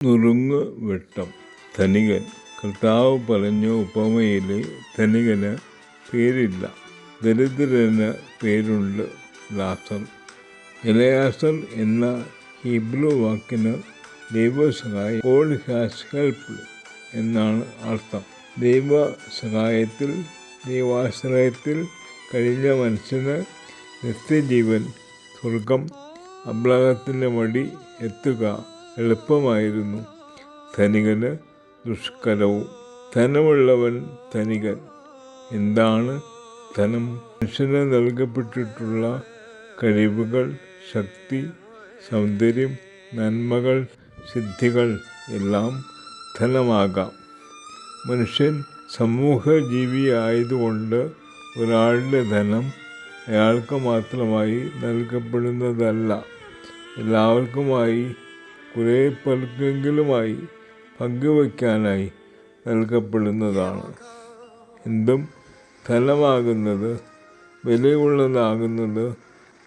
നുറുങ്ങ് വെട്ടം. ധനികൻ. കർത്താവ് പറഞ്ഞ ഉപമയിൽ ധനികന് പേരില്ല, ദരിദ്രന് പേരുണ്ട്, ലാസർ. എലയാസർ എന്ന ഹീബ്രു വാക്കിന് ദൈവസഹായം, ഗോഡ് ഹാസ് ഹെൽപ്ഡ് എന്നാണ് അർത്ഥം. ദൈവസഹായത്തിൽ, ദൈവാശ്രയത്തിൽ കഴിഞ്ഞ മനുഷ്യന് നിത്യജീവൻ, സ്വർഗം, അബ്രാഹത്തിൻ്റെ വഴി എത്തുക എളുപ്പമായിരുന്നു. ധനികന് ദുഷ്കരവും. ധനമുള്ളവൻ ധനികൻ. എന്താണ് ധനം? മനുഷ്യന് നൽകപ്പെട്ടിട്ടുള്ള കഴിവുകൾ, ശക്തി, സൗന്ദര്യം, നന്മകൾ, സിദ്ധികൾ എല്ലാം ധനമാകാം. മനുഷ്യൻ സമൂഹജീവിയായതുകൊണ്ട് ഒരാളുടെ ധനം അയാൾക്ക് മാത്രമായി നൽകപ്പെടുന്നതല്ല, എല്ലാവർക്കുമായി, കുറേ പേർക്കെങ്കിലുമായി പങ്കുവയ്ക്കാനായി നൽകപ്പെടുന്നതാണ്. എന്തും ധനമാകുന്നത്, വിലയുള്ളതാകുന്നത്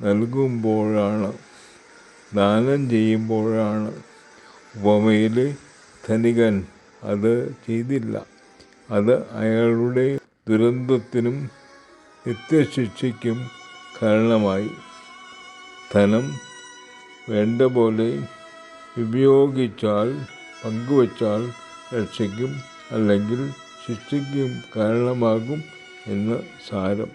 നൽകുമ്പോഴാണ്, ദാനം ചെയ്യുമ്പോഴാണ്. ഉപമയിൽ ധനികൻ അത് ചെയ്തില്ല. അത് അയാളുടെ ദുരന്തത്തിനും നിത്യശിക്ഷയ്ക്കും കാരണമായി. ധനം വേണ്ട പോലെ ഉപയോഗിച്ചാൽ, പങ്കുവച്ചാൽ രക്ഷയ്ക്കും അല്ലെങ്കിൽ ശിക്ഷയ്ക്കും കാരണമാകും എന്ന് സാരം.